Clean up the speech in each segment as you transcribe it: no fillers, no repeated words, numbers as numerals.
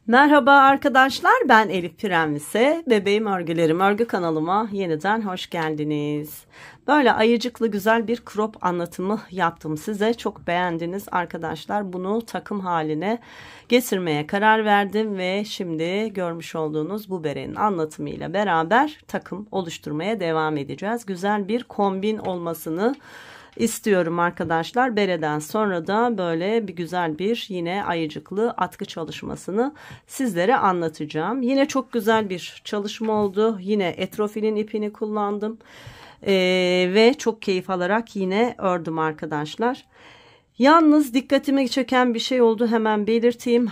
Merhaba arkadaşlar, ben Elif Pirenvise. Bebeğim Örgülerim örgü kanalıma yeniden hoş geldiniz. Böyle ayıcıklı güzel bir crop anlatımı yaptım size. Çok beğendiniz arkadaşlar. Bunu takım haline getirmeye karar verdim ve şimdi görmüş olduğunuz bu berenin anlatımıyla beraber takım oluşturmaya devam edeceğiz. Güzel bir kombin olmasını istiyorum arkadaşlar. Bereden sonra da böyle bir güzel bir yine ayıcıklı atkı çalışmasını sizlere anlatacağım. Yine çok güzel bir çalışma oldu. Yine etrofilin ipini kullandım. Ve çok keyif alarak yine ördüm arkadaşlar. Yalnız dikkatimi çeken bir şey oldu, hemen belirteyim.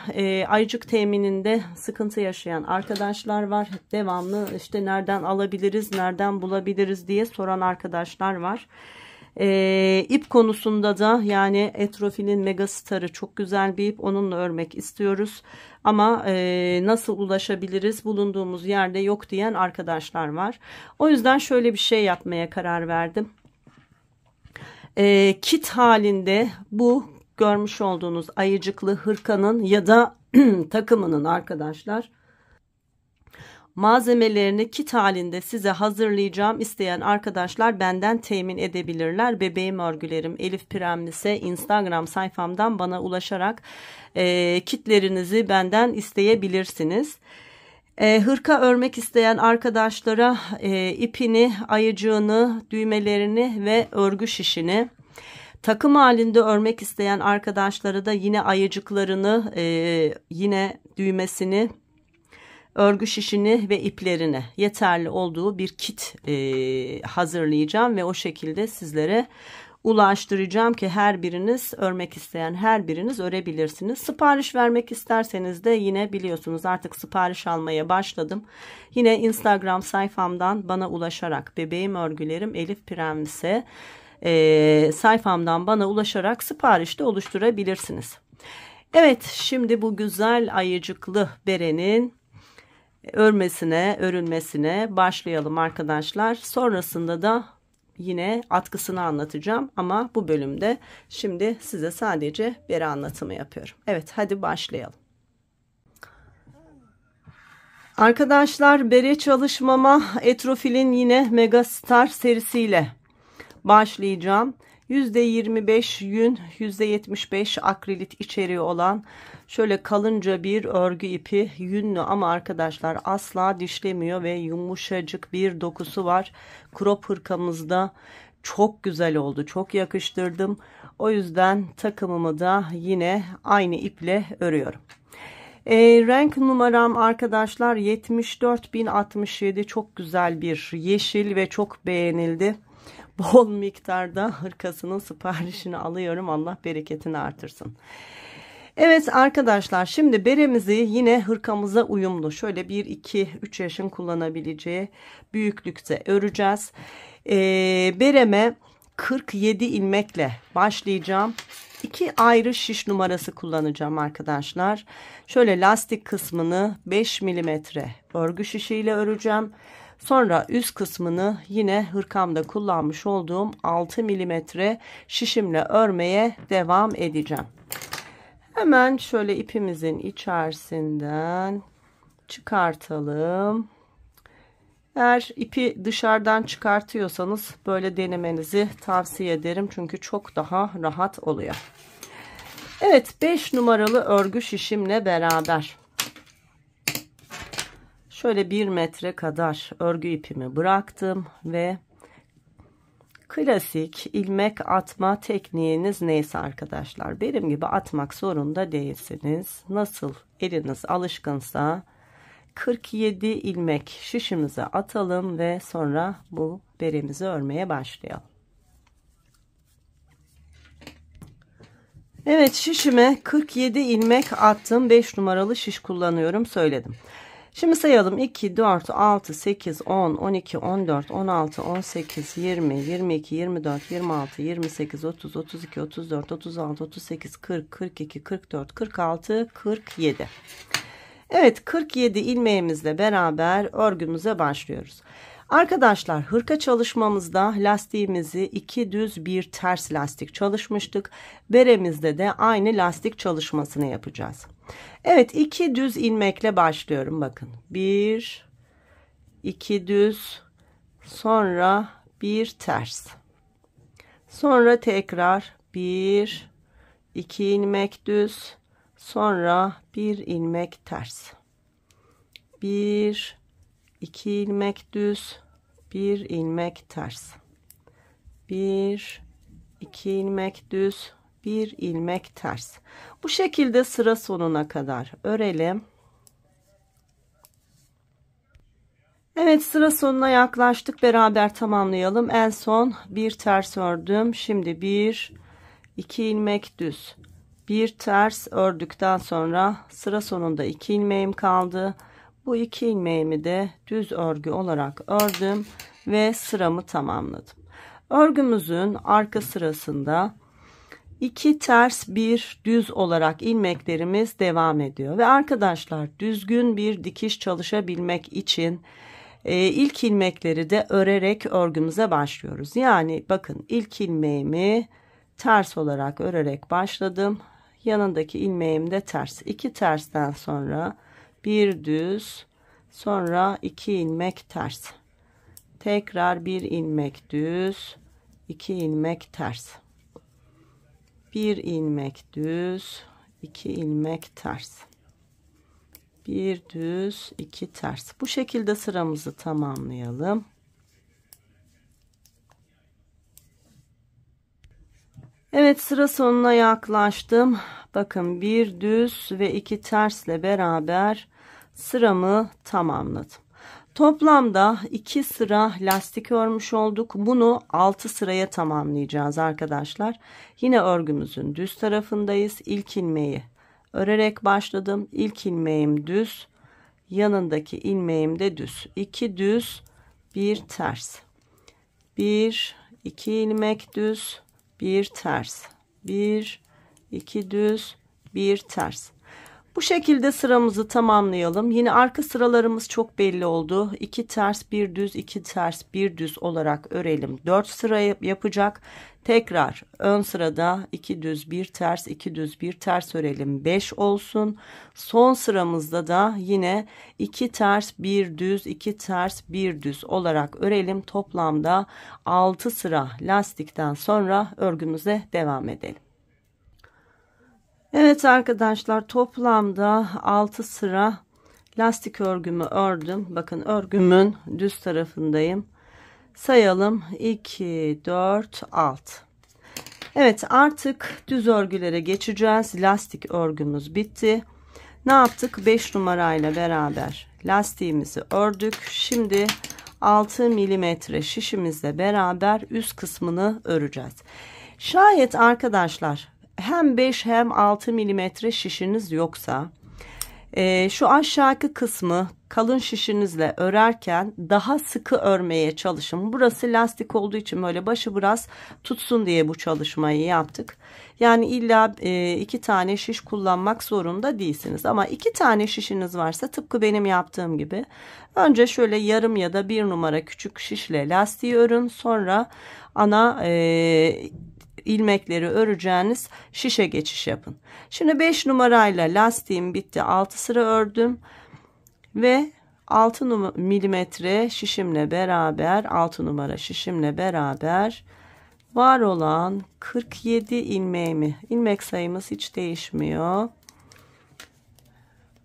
Ayıcık temininde sıkıntı yaşayan arkadaşlar var. Devamlı işte nereden alabiliriz, nereden bulabiliriz diye soran arkadaşlar var. İp konusunda da yani Etrofil'in Megastar'ı çok güzel bir ip, onunla örmek istiyoruz ama nasıl ulaşabiliriz, bulunduğumuz yerde yok diyen arkadaşlar var. O yüzden şöyle bir şey yapmaya karar verdim. Kit halinde bu görmüş olduğunuz ayıcıklı hırkanın ya da takımının arkadaşlar malzemelerini kit halinde size hazırlayacağım. İsteyen arkadaşlar benden temin edebilirler. Bebeğim Örgülerim Elif Pirenvise Instagram sayfamdan bana ulaşarak kitlerinizi benden isteyebilirsiniz. Hırka örmek isteyen arkadaşlara ipini, ayıcığını, düğmelerini ve örgü şişini, takım halinde örmek isteyen arkadaşlara da yine ayıcıklarını, yine düğmesini, örgü şişini ve iplerini yeterli olduğu bir kit hazırlayacağım ve o şekilde sizlere ulaştıracağım ki her biriniz, örmek isteyen her biriniz örebilirsiniz. Sipariş vermek isterseniz de yine biliyorsunuz artık sipariş almaya başladım. Yine Instagram sayfamdan bana ulaşarak Bebeğim Örgülerim Elif Pirenvise sayfamdan bana ulaşarak siparişte oluşturabilirsiniz. Evet, şimdi bu güzel ayıcıklı berenin örülmesine başlayalım arkadaşlar. Sonrasında da yine atkısını anlatacağım ama bu bölümde şimdi size sadece bere anlatımı yapıyorum. Evet, hadi başlayalım. Arkadaşlar, bere çalışmama Etrofil'in yine Megastar serisiyle başlayacağım. %25 yün, %75 akrilit içeriği olan şöyle kalınca bir örgü ipi, yünlü ama arkadaşlar asla dişlemiyor ve yumuşacık bir dokusu var. Crop hırkamızda çok güzel oldu, çok yakıştırdım. O yüzden takımımı da yine aynı iple örüyorum. Renk numaram arkadaşlar 74.067, çok güzel bir yeşil ve çok beğenildi. Bol miktarda hırkasının siparişini alıyorum. Allah bereketini artırsın. Evet arkadaşlar, şimdi beremizi yine hırkamıza uyumlu şöyle 1-2-3 yaşın kullanabileceği büyüklükte öreceğiz. Bereme 47 ilmekle başlayacağım. 2 ayrı şiş numarası kullanacağım arkadaşlar. Şöyle lastik kısmını 5 milimetre örgü şişiyle öreceğim. Sonra üst kısmını yine hırkamda kullanmış olduğum 6 milimetre şişimle örmeye devam edeceğim. Hemen şöyle ipimizin içerisinden çıkartalım. Eğer ipi dışarıdan çıkartıyorsanız böyle denemenizi tavsiye ederim. Çünkü çok daha rahat oluyor. Evet, 5 numaralı örgü şişimle beraber şöyle 1 metre kadar örgü ipimi bıraktım ve klasik ilmek atma tekniğiniz neyse arkadaşlar, benim gibi atmak zorunda değilsiniz. Nasıl eliniz alışkınsa 47 ilmek şişimize atalım ve sonra bu beremizi örmeye başlayalım. Evet, şişime 47 ilmek attım. 5 numaralı şiş kullanıyorum, söyledim. Şimdi sayalım: 2, 4, 6, 8, 10, 12, 14, 16, 18, 20, 22, 24, 26, 28, 30, 32, 34, 36, 38, 40, 42, 44, 46, 47. Evet, 47 ilmeğimizle beraber örgümüze başlıyoruz. Arkadaşlar, hırka çalışmamızda lastiğimizi 2 düz 1 ters lastik çalışmıştık. Beremizde de aynı lastik çalışmasını yapacağız. Evet, 2 düz ilmekle başlıyorum. Bakın 1, 2 düz, sonra bir ters, sonra tekrar 1, 2 ilmek düz, sonra bir ilmek ters, 1, 2 ilmek düz, bir ilmek ters, 1, 2 ilmek düz, bir ilmek ters. Bu şekilde sıra sonuna kadar örelim. Evet, sıra sonuna yaklaştık. Beraber tamamlayalım. En son bir ters ördüm. Şimdi 1, 2 ilmek düz, bir ters ördükten sonra sıra sonunda 2 ilmeğim kaldı. Bu 2 ilmeğimi de düz örgü olarak ördüm ve sıramı tamamladım. Örgümüzün arka sırasında 2 ters, bir düz olarak ilmeklerimiz devam ediyor. Ve arkadaşlar, düzgün bir dikiş çalışabilmek için ilk ilmekleri de örerek örgümüze başlıyoruz. Yani bakın, ilk ilmeğimi ters olarak örerek başladım. Yanındaki ilmeğim de ters. 2 tersten sonra bir düz, sonra 2 ilmek ters. Tekrar bir ilmek düz, 2 ilmek ters. Bir ilmek düz, 2 ilmek ters. Bir düz, 2 ters. Bu şekilde sıramızı tamamlayalım. Evet, sıra sonuna yaklaştım. Bakın, bir düz ve 2 tersle beraber sıramı tamamladım. Toplamda 2 sıra lastik örmüş olduk. Bunu 6 sıraya tamamlayacağız arkadaşlar. Yine örgümüzün düz tarafındayız. İlk ilmeği örerek başladım. İlk ilmeğim düz, yanındaki ilmeğim de düz. 2 düz, bir ters. 1, 2 ilmek düz, bir ters. 1, 2 düz, bir ters. Bu şekilde sıramızı tamamlayalım. Yine arka sıralarımız çok belli oldu. 2 ters, bir düz, 2 ters, bir düz olarak örelim. 4 sıra yapacak. Tekrar ön sırada 2 düz, bir ters, 2 düz, bir ters örelim. 5 olsun. Son sıramızda da yine 2 ters, bir düz, 2 ters, bir düz olarak örelim. Toplamda 6 sıra lastikten sonra örgümüze devam edelim. Evet arkadaşlar, toplamda 6 sıra lastik örgümü ördüm. Bakın, örgümün düz tarafındayım. Sayalım: 2, 4, 6. Evet, artık düz örgülere geçeceğiz. Lastik örgümüz bitti. Ne yaptık? 5 numarayla beraber lastiğimizi ördük. Şimdi 6 milimetre şişimizle beraber üst kısmını öreceğiz. Şayet arkadaşlar hem 5 hem 6 milimetre şişiniz yoksa şu aşağıki kısmı kalın şişinizle örerken daha sıkı örmeye çalışın. Burası lastik olduğu için böyle başı biraz tutsun diye bu çalışmayı yaptık. Yani illa 2 tane şiş kullanmak zorunda değilsiniz. Ama 2 tane şişiniz varsa tıpkı benim yaptığım gibi önce şöyle yarım ya da 1 numara küçük şişle lastiği örün. Sonra ana ilmekleri öreceğiniz şişe geçiş yapın. Şimdi 5 numarayla lastiğim bitti. 6 sıra ördüm ve 6 milimetre şişimle beraber, 6 numara şişimle beraber var olan 47 ilmeğimi, ilmek sayımız hiç değişmiyor,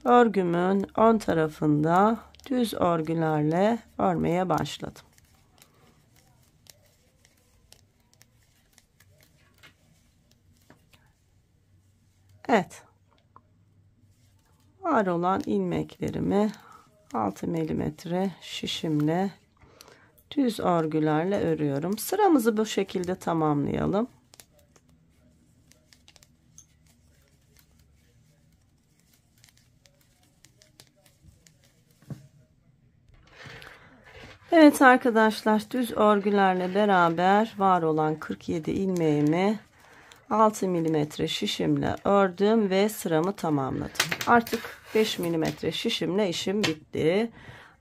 örgümün ön tarafında düz örgülerle örmeye başladım. Evet, var olan ilmeklerimi 6 milimetre şişimle düz örgülerle örüyorum. Sıramızı bu şekilde tamamlayalım. Evet arkadaşlar, düz örgülerle beraber var olan 47 ilmeğimi 6 milimetre şişimle ördüm ve sıramı tamamladım. Artık 5 milimetre şişimle işim bitti.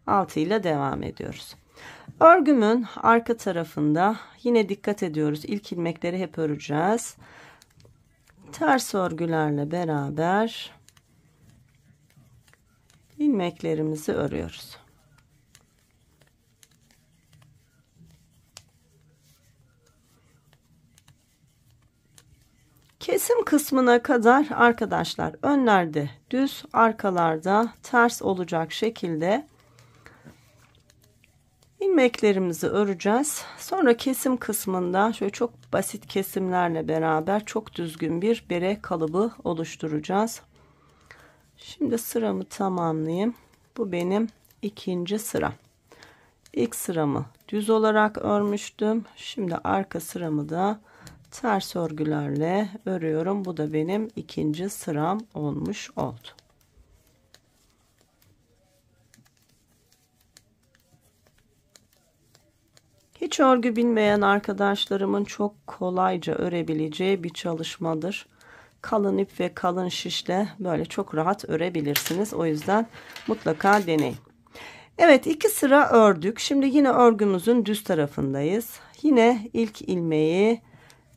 6 ile devam ediyoruz. Örgümün arka tarafında yine dikkat ediyoruz. İlk ilmekleri hep öreceğiz. Ters örgülerle beraber ilmeklerimizi örüyoruz. Kesim kısmına kadar arkadaşlar önlerde düz, arkalarda ters olacak şekilde ilmeklerimizi öreceğiz. Sonra kesim kısmında şöyle çok basit kesimlerle beraber çok düzgün bir bere kalıbı oluşturacağız. Şimdi sıramı tamamlayayım. Bu benim ikinci sıram. İlk sıramı düz olarak örmüştüm. Şimdi arka sıramı da ters örgülerle örüyorum. Bu da benim ikinci sıram olmuş oldu. Hiç örgü bilmeyen arkadaşlarımın çok kolayca örebileceği bir çalışmadır. Kalın ip ve kalın şişle böyle çok rahat örebilirsiniz. O yüzden mutlaka deneyin. Evet, 2 sıra ördük. Şimdi yine örgümüzün düz tarafındayız. Yine ilk ilmeği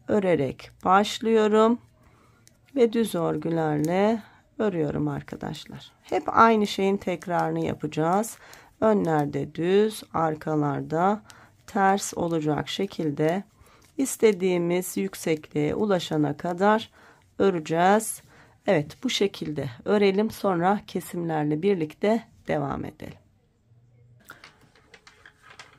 örerek başlıyorum ve düz örgülerle örüyorum arkadaşlar. Hep aynı şeyin tekrarını yapacağız. Önlerde düz, arkalarda ters olacak şekilde istediğimiz yüksekliğe ulaşana kadar öreceğiz. Evet, bu şekilde örelim, sonra kesimlerle birlikte devam edelim.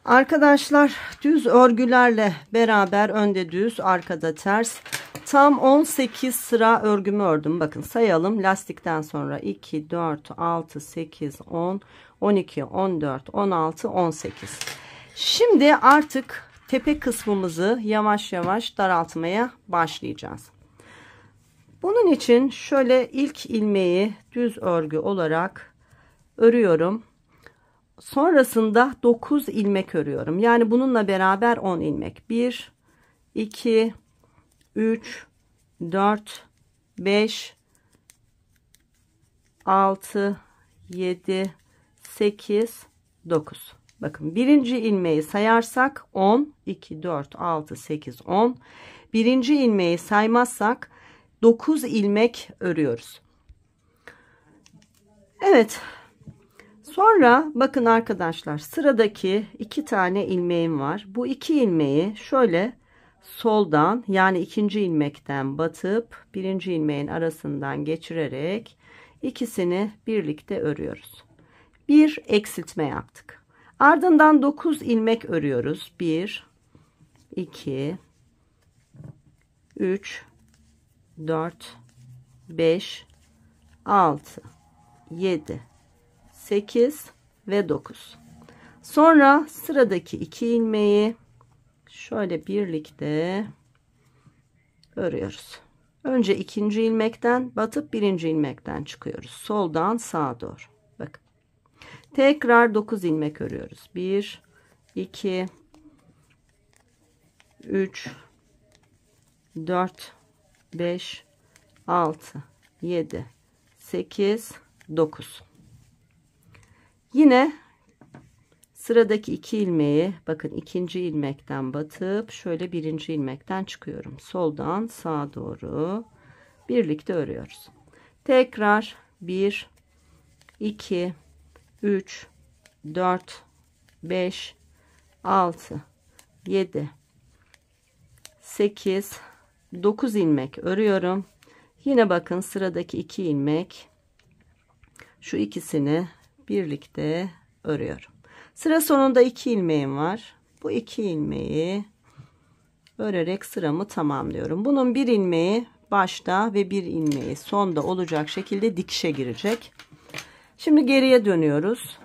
Arkadaşlar, düz örgülerle beraber önde düz, arkada ters, tam 18 sıra örgümü ördüm. Bakın sayalım. Lastikten sonra 2, 4, 6, 8, 10, 12, 14, 16, 18. Şimdi artık tepe kısmımızı yavaş yavaş daraltmaya başlayacağız. Bunun için şöyle ilk ilmeği düz örgü olarak örüyorum. Sonrasında 9 ilmek örüyorum. Yani bununla beraber 10 ilmek. 1, 2, 3, 4, 5, 6, 7, 8, 9. Bakın birinci ilmeği sayarsak 10, 2, 4, 6, 8, 10. Birinci ilmeği saymazsak 9 ilmek örüyoruz. Evet. Sonra bakın arkadaşlar, sıradaki 2 tane ilmeğim var. Bu 2 ilmeği şöyle soldan, yani ikinci ilmekten batıp birinci ilmeğin arasından geçirerek ikisini birlikte örüyoruz. Bir eksiltme yaptık. Ardından 9 ilmek örüyoruz. 1, 2, 3, 4, 5, 6, 7, 8 ve 9. Sonra sıradaki 2 ilmeği şöyle birlikte örüyoruz. Önce ikinci ilmekten batıp birinci ilmekten çıkıyoruz. Soldan sağa doğru. Bakın. Tekrar 9 ilmek örüyoruz. 1, 2, 3, 4, 5, 6, 7, 8, 9. Yine sıradaki 2 ilmeği bakın ikinci ilmekten batıp şöyle birinci ilmekten çıkıyorum. Soldan sağa doğru birlikte örüyoruz. Tekrar 1, 2, 3, 4, 5, 6, 7, 8, 9 ilmek örüyorum. Yine bakın sıradaki 2 ilmek, şu ikisini birlikte örüyorum. Sıra sonunda 2 ilmeğim var. Bu 2 ilmeği örerek sıramı tamamlıyorum. Bunun bir ilmeği başta ve bir ilmeği sonda olacak şekilde dikişe girecek. Şimdi geriye dönüyoruz.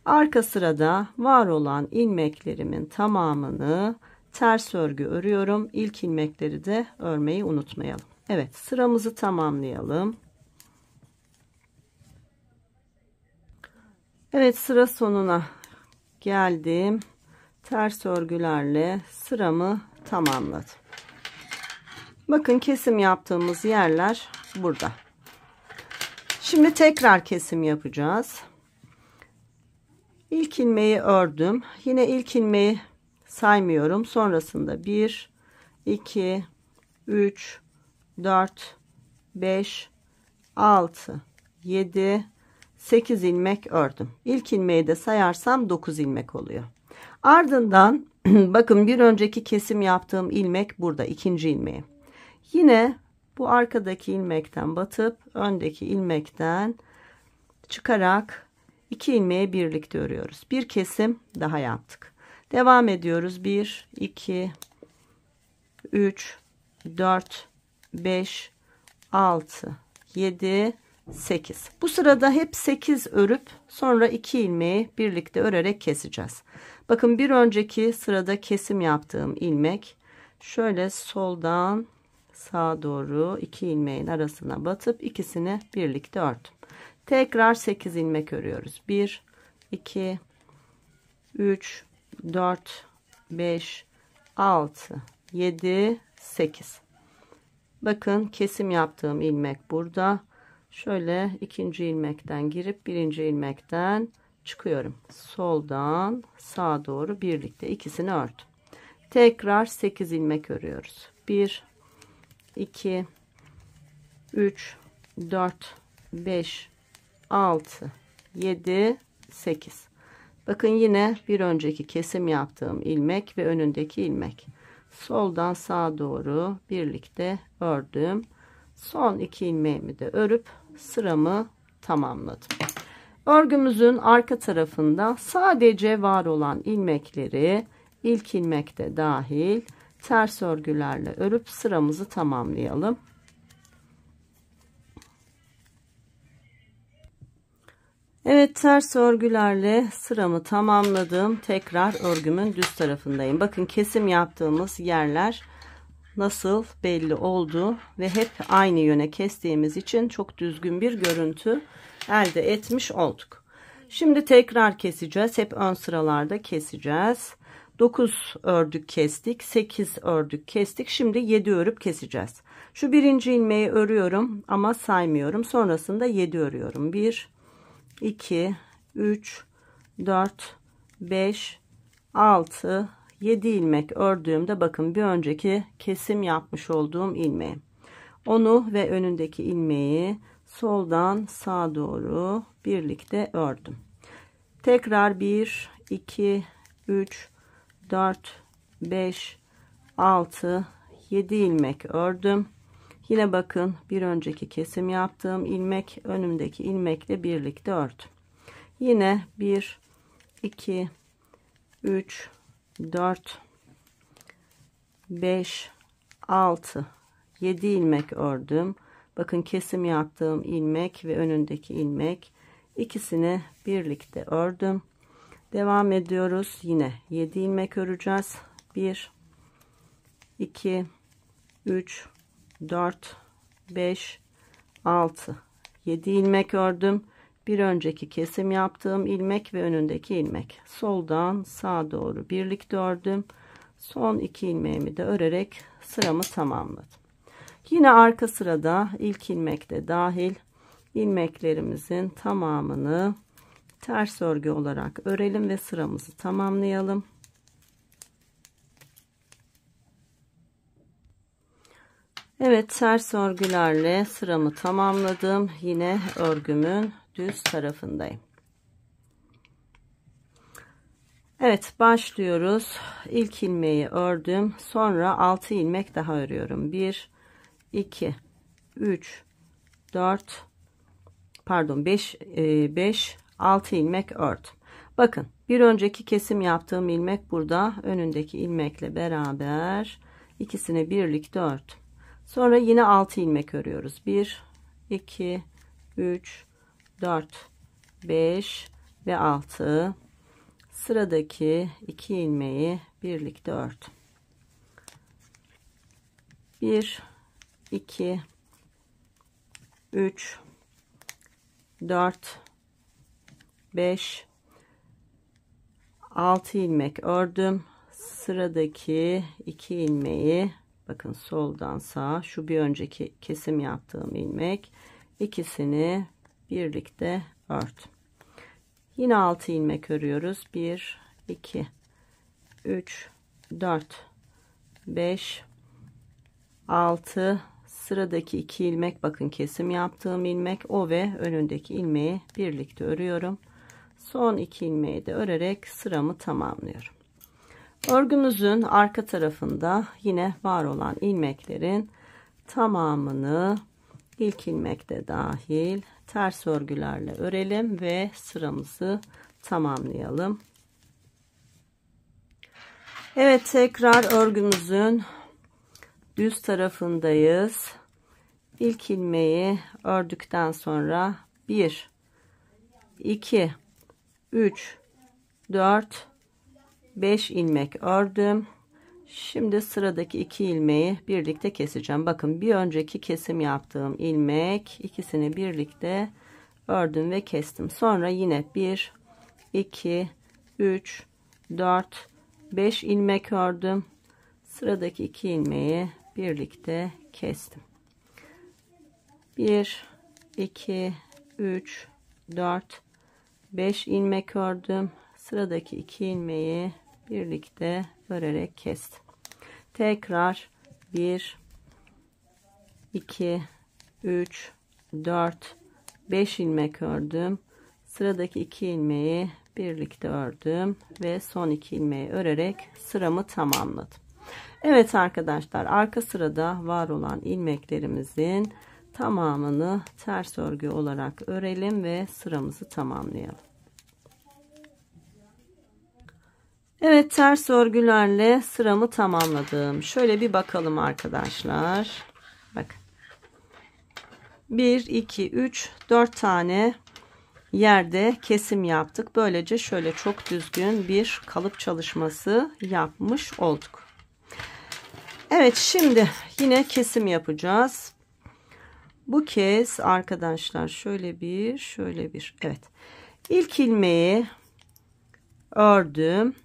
Arka sırada var olan ilmeklerimin tamamını ters örgü örüyorum. İlk ilmekleri de örmeyi unutmayalım. Evet, sıramızı tamamlayalım. Evet, sıra sonuna geldim. Ters örgülerle sıramı tamamladım. Bakın kesim yaptığımız yerler burada. Şimdi tekrar kesim yapacağız. İlk ilmeği ördüm. Yine ilk ilmeği saymıyorum. Sonrasında 1, 2, 3, 4, 5, 6, 7, 8 ilmek ördüm. İlk ilmeği de sayarsam 9 ilmek oluyor. Ardından bakın bir önceki kesim yaptığım ilmek burada, ikinci ilmeği. Yine bu arkadaki ilmekten batıp öndeki ilmekten çıkarak 2 ilmeği birlikte örüyoruz. Bir kesim daha yaptık. Devam ediyoruz. 1, 2, 3, 4, 5, 6, 7, 8. Bu sırada hep 8 örüp sonra 2 ilmeği birlikte örerek keseceğiz. Bakın bir önceki sırada kesim yaptığım ilmek şöyle soldan sağa doğru 2 ilmeğin arasına batıp ikisini birlikte ördüm. Tekrar 8 ilmek örüyoruz. 1, 2, 3, 4, 5, 6, 7, 8. Bakın kesim yaptığım ilmek burada. Şöyle ikinci ilmekten girip birinci ilmekten çıkıyorum. Soldan sağa doğru birlikte ikisini ördüm. Tekrar 8 ilmek örüyoruz. 1, 2, 3, 4, 5, 6, 7, 8. Bakın yine bir önceki kesim yaptığım ilmek ve önündeki ilmek. Soldan sağa doğru birlikte ördüm. Son 2 ilmeğimi de örüp sıramı tamamladım. Örgümüzün arka tarafında sadece var olan ilmekleri ilk ilmekte dahil ters örgülerle örüp sıramızı tamamlayalım. Evet, ters örgülerle sıramı tamamladım. Tekrar örgümün düz tarafındayım. Bakın kesim yaptığımız yerler nasıl belli oldu ve hep aynı yöne kestiğimiz için çok düzgün bir görüntü elde etmiş olduk. Şimdi tekrar keseceğiz. Hep ön sıralarda keseceğiz. 9 ördük kestik. 8 ördük kestik. Şimdi 7 örüp keseceğiz. Şu birinci ilmeği örüyorum ama saymıyorum. Sonrasında 7 örüyorum. 1, 2, 3, 4, 5, 6, 7 ilmek ördüğümde bakın bir önceki kesim yapmış olduğum ilmeği. Onu ve önündeki ilmeği soldan sağa doğru birlikte ördüm. Tekrar 1, 2, 3, 4, 5, 6, 7 ilmek ördüm. Yine bakın bir önceki kesim yaptığım ilmek önümdeki ilmekle birlikte ördüm. Yine 1, 2, 3, 4, 5, 6, 7 ilmek ördüm. Bakın kesim yaptığım ilmek ve önündeki ilmek, ikisini birlikte ördüm. Devam ediyoruz. Yine 7 ilmek öreceğiz. 1, 2, 3, 4, 5, 6, 7 ilmek ördüm. Bir önceki kesim yaptığım ilmek ve önündeki ilmek. Soldan sağa doğru birlikte ördüm. Son 2 ilmeğimi de örerek sıramı tamamladım. Yine arka sırada ilk ilmekte dahil ilmeklerimizin tamamını ters örgü olarak örelim ve sıramızı tamamlayalım. Evet, ters örgülerle sıramı tamamladım. Yine örgümün düz tarafındayım. Evet, başlıyoruz. İlk ilmeği ördüm. Sonra 6 ilmek daha örüyorum. 1, 2, 3, 4, pardon 5, 6 ilmek ördüm. Bakın bir önceki kesim yaptığım ilmek burada. Önündeki ilmekle beraber ikisini birlikte ördüm. Sonra yine 6 ilmek örüyoruz. 1, 2, 3, 4, 5 ve 6. Sıradaki 2 ilmeği birlikte ördüm. 1, 2, 3, 4, 5, 6 ilmek ördüm. Sıradaki 2 ilmeği bakın soldan sağa, şu bir önceki kesim yaptığım ilmek, ikisini birlikte ördüm. Yine 6 ilmek örüyoruz. 1, 2, 3, 4, 5, 6, sıradaki 2 ilmek, bakın kesim yaptığım ilmek, o ve önündeki ilmeği birlikte örüyorum. Son 2 ilmeği de örerek sıramı tamamlıyorum. Örgümüzün arka tarafında yine var olan ilmeklerin tamamını ilk ilmekte dahil ters örgülerle örelim ve sıramızı tamamlayalım. Evet, tekrar örgümüzün düz tarafındayız. İlk ilmeği ördükten sonra 1 2 3 4 5 ilmek ördüm. Şimdi sıradaki 2 ilmeği birlikte keseceğim. Bakın, bir önceki kesim yaptığım ilmek, ikisini birlikte ördüm ve kestim. Sonra yine 1 2 3 4 5 ilmek ördüm. Sıradaki 2 ilmeği birlikte kestim. 1 2 3 4 5 ilmek ördüm. Sıradaki 2 ilmeği birlikte örerek kestim. Tekrar 1 2 3 4 5 ilmek ördüm. Sıradaki 2 ilmeği birlikte ördüm ve son 2 ilmeği örerek sıramı tamamladım. Evet arkadaşlar, arka sırada var olan ilmeklerimizin tamamını ters örgü olarak örelim ve sıramızı tamamlayalım. Evet, ters örgülerle sıramı tamamladım. Şöyle bir bakalım arkadaşlar. Bakın. 1 2 3 4 tane yerde kesim yaptık. Böylece şöyle çok düzgün bir kalıp çalışması yapmış olduk. Evet, şimdi yine kesim yapacağız. Bu kez arkadaşlar şöyle bir evet. İlk ilmeği ördüm.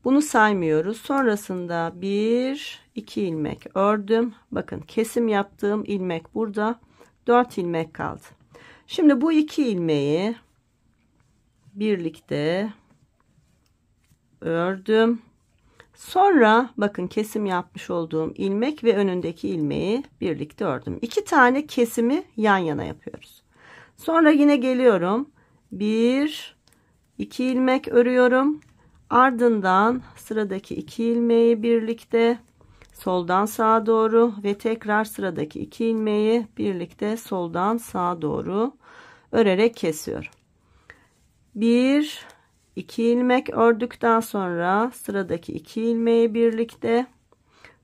Bunu saymıyoruz. Sonrasında 1 2 ilmek ördüm. Bakın, kesim yaptığım ilmek burada. 4 ilmek kaldı. Şimdi bu 2 ilmeği birlikte ördüm. Sonra bakın, kesim yapmış olduğum ilmek ve önündeki ilmeği birlikte ördüm. 2 tane kesimi yan yana yapıyoruz. Sonra yine geliyorum. 1 2 ilmek örüyorum. Ardından sıradaki 2 ilmeği birlikte soldan sağa doğru ve tekrar sıradaki 2 ilmeği birlikte soldan sağa doğru örerek kesiyorum. 1 2 ilmek ördükten sonra sıradaki 2 ilmeği birlikte,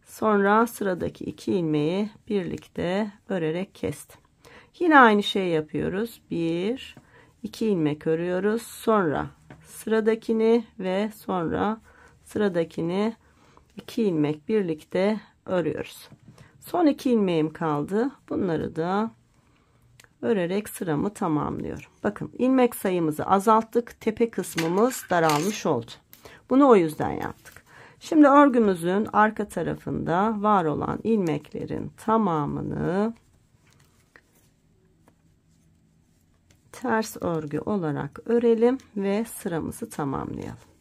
sonra sıradaki 2 ilmeği birlikte örerek kestim. Yine aynı şeyi yapıyoruz. 1 2 ilmek örüyoruz. Sonra sıradakini ve sonra sıradakini 2 ilmek birlikte örüyoruz. Son 2 ilmeğim kaldı. Bunları da örerek sıramı tamamlıyorum. Bakın, ilmek sayımızı azalttık. Tepe kısmımız daralmış oldu. Bunu o yüzden yaptık. Şimdi örgümüzün arka tarafında var olan ilmeklerin tamamını ters örgü olarak örelim ve sıramızı tamamlayalım.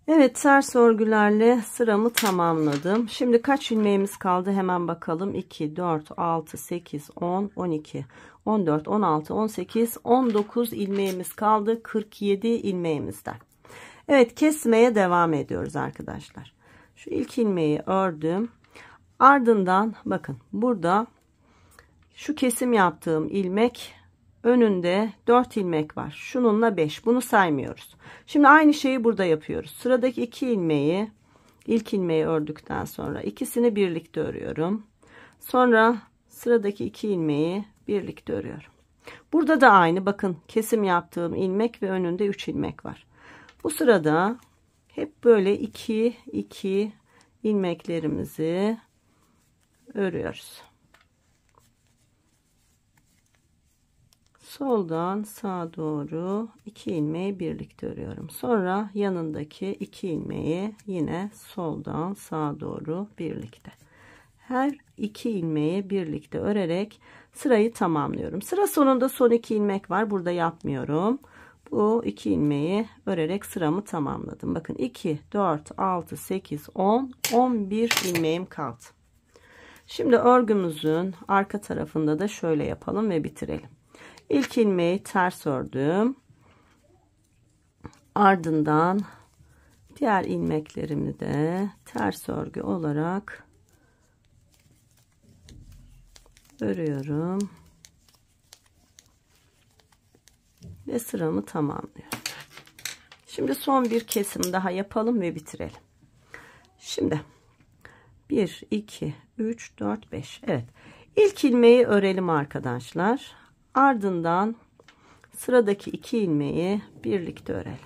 Evet, ters örgülerle sıramı tamamladım. Şimdi kaç ilmeğimiz kaldı hemen bakalım. 2 4 6 8 10 12 14 16 18 19 ilmeğimiz kaldı 47 ilmeğimizden. Evet, kesmeye devam ediyoruz arkadaşlar. Şu ilk ilmeği ördüm. Ardından bakın, burada şu kesim yaptığım ilmek önünde 4 ilmek var. Şununla 5. Bunu saymıyoruz. Şimdi aynı şeyi burada yapıyoruz. Sıradaki 2 ilmeği, ilk ilmeği ördükten sonra ikisini birlikte örüyorum. Sonra sıradaki 2 ilmeği birlikte örüyorum. Burada da aynı. Bakın, kesim yaptığım ilmek ve önünde 3 ilmek var. Bu sırada hep böyle 2 2 ilmeklerimizi örüyoruz. Soldan sağa doğru 2 ilmeği birlikte örüyorum. Sonra yanındaki 2 ilmeği yine soldan sağa doğru birlikte. Her 2 ilmeği birlikte örerek sırayı tamamlıyorum. Sıra sonunda son 2 ilmek var. Burada yapmıyorum. Bu 2 ilmeği örerek sıramı tamamladım. Bakın 2, 4, 6, 8, 10, 11 ilmeğim kaldı. Şimdi örgümüzün arka tarafında da şöyle yapalım ve bitirelim. İlk ilmeği ters ördüm. Ardından diğer ilmeklerimi de ters örgü olarak örüyorum ve sıramı tamamlıyorum. Şimdi son bir kesim daha yapalım ve bitirelim. Şimdi 1, 2, 3, 4, 5. Evet. İlk ilmeği örelim arkadaşlar. Ardından sıradaki 2 ilmeği birlikte örelim.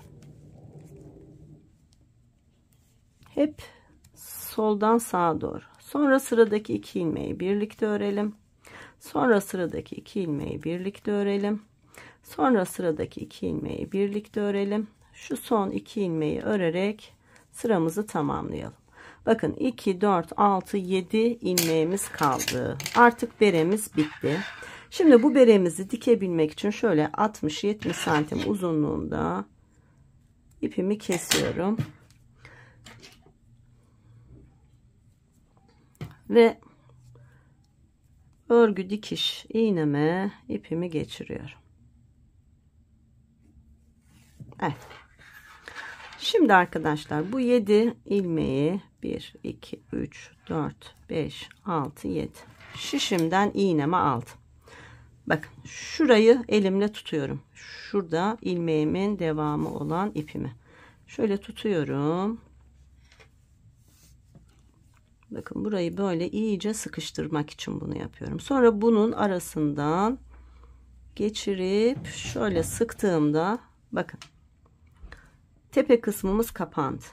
Hep soldan sağa doğru. Sonra sıradaki 2 ilmeği birlikte örelim. Sonra sıradaki 2 ilmeği birlikte örelim. Sonra sıradaki 2 ilmeği birlikte örelim. Şu son 2 ilmeği örerek sıramızı tamamlayalım. Bakın 2, 4, 6, 7 ilmeğimiz kaldı. Artık beremiz bitti. Şimdi bu beremizi dikebilmek için şöyle 60-70 santim uzunluğunda ipimi kesiyorum. Ve örgü dikiş iğneme ipimi geçiriyorum. Evet. Şimdi arkadaşlar bu 7 ilmeği 1, 2, 3, 4, 5, 6, 7 şişimden iğneme aldım. Bakın şurayı elimle tutuyorum. Şurada ilmeğimin devamı olan ipimi. Şöyle tutuyorum. Bakın burayı böyle iyice sıkıştırmak için bunu yapıyorum. Sonra bunun arasından geçirip şöyle sıktığımda bakın tepe kısmımız kapandı.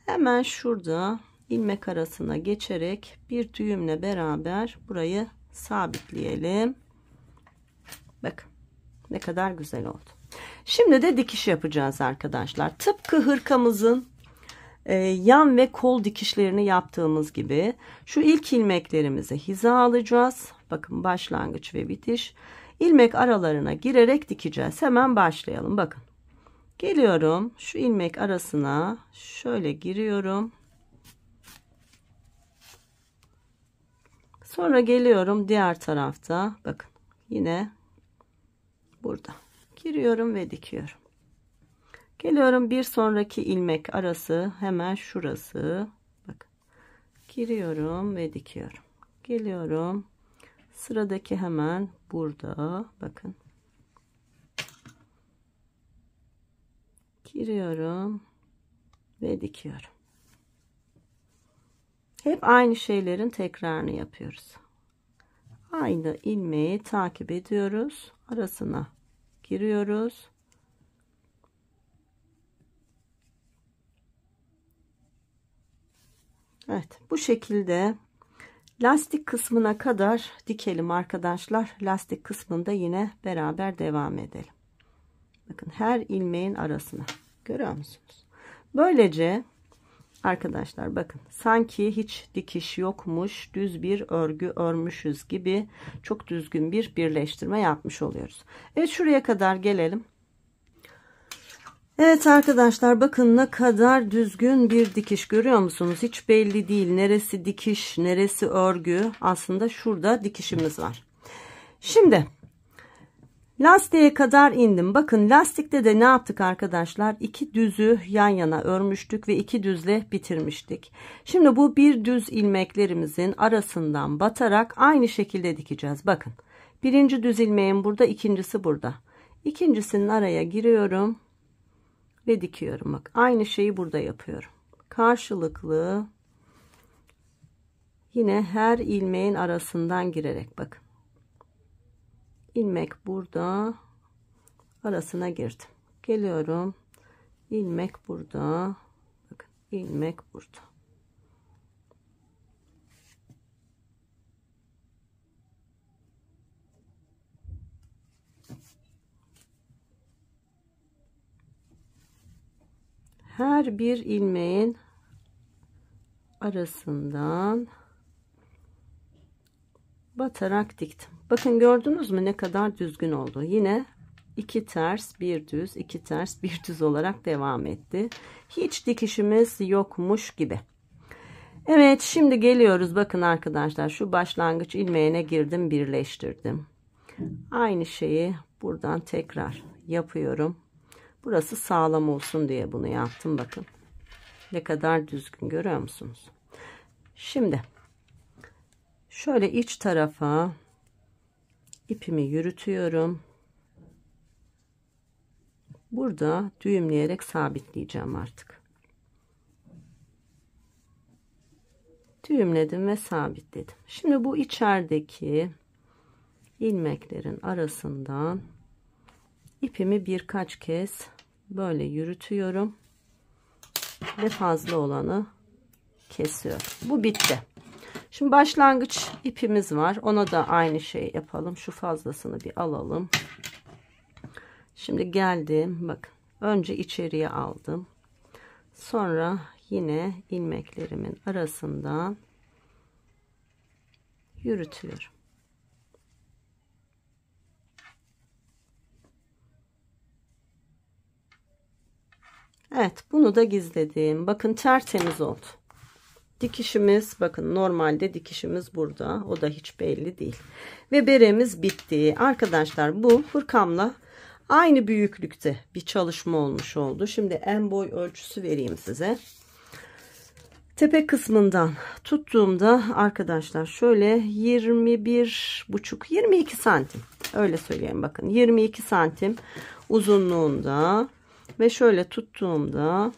Hemen şurada ilmek arasına geçerek bir düğümle beraber burayı sabitleyelim. Bakın ne kadar güzel oldu. Şimdi de dikiş yapacağız arkadaşlar. Tıpkı hırkamızın yan ve kol dikişlerini yaptığımız gibi şu ilk ilmeklerimizi hiza alacağız. Bakın başlangıç ve bitiş. İlmek aralarına girerek dikeceğiz. Hemen başlayalım. Bakın. Geliyorum şu ilmek arasına şöyle giriyorum. Sonra geliyorum diğer tarafta. Bakın yine burada giriyorum ve dikiyorum. Geliyorum bir sonraki ilmek arası hemen şurası. Bakın giriyorum ve dikiyorum. Geliyorum sıradaki hemen burada. Bakın giriyorum ve dikiyorum. Hep aynı şeylerin tekrarını yapıyoruz. Aynı ilmeği takip ediyoruz. Arasına giriyoruz. Evet, bu şekilde lastik kısmına kadar dikelim arkadaşlar. Lastik kısmında yine beraber devam edelim. Bakın her ilmeğin arasına görüyor musunuz? Böylece arkadaşlar bakın sanki hiç dikiş yokmuş, düz bir örgü örmüşüz gibi çok düzgün bir birleştirme yapmış oluyoruz. Evet, şuraya kadar gelelim. Evet arkadaşlar bakın ne kadar düzgün bir dikiş, görüyor musunuz? Hiç belli değil neresi dikiş neresi örgü. Aslında şurada dikişimiz var. Şimdi lastiğe kadar indim. Bakın lastikte de ne yaptık arkadaşlar? 2 düzü yan yana örmüştük ve 2 düzle bitirmiştik. Şimdi bu bir düz ilmeklerimizin arasından batarak aynı şekilde dikeceğiz. Bakın birinci düz ilmeğim burada, ikincisi burada. İkincisinin araya giriyorum ve dikiyorum. Bak aynı şeyi burada yapıyorum. Karşılıklı yine her ilmeğin arasından girerek bakın. İlmek burada, arasına girdim. Geliyorum. İlmek burada. Bakın ilmek burada. Her bir ilmeğin arasından batarak diktim. Bakın gördünüz mü ne kadar düzgün oldu. Yine 2 ters, bir düz, 2 ters, bir düz olarak devam etti. Hiç dikişimiz yokmuş gibi. Evet, şimdi geliyoruz. Bakın arkadaşlar, şu başlangıç ilmeğine girdim, birleştirdim. Aynı şeyi buradan tekrar yapıyorum. Burası sağlam olsun diye bunu yaptım. Bakın ne kadar düzgün, görüyor musunuz? Şimdi şöyle iç tarafa ipimi yürütüyorum. Burada düğümleyerek sabitleyeceğim artık. Düğümledim ve sabitledim. Şimdi bu içerideki ilmeklerin arasından ipimi birkaç kez böyle yürütüyorum ve fazla olanı kesiyorum. Bu bitti. Şimdi başlangıç ipimiz var. Ona da aynı şey yapalım. Şu fazlasını bir alalım. Şimdi geldim. Bakın. Önce içeriye aldım. Sonra yine ilmeklerimin arasından yürütüyorum. Evet, bunu da gizledim. Bakın tertemiz oldu. Dikişimiz, bakın normalde dikişimiz burada. O da hiç belli değil. Ve beremiz bitti. Arkadaşlar, bu hırkamla aynı büyüklükte bir çalışma olmuş oldu. Şimdi en boy ölçüsü vereyim size. Tepe kısmından tuttuğumda arkadaşlar şöyle 21,5-22 santim. Öyle söyleyeyim, bakın 22 santim uzunluğunda ve şöyle tuttuğumda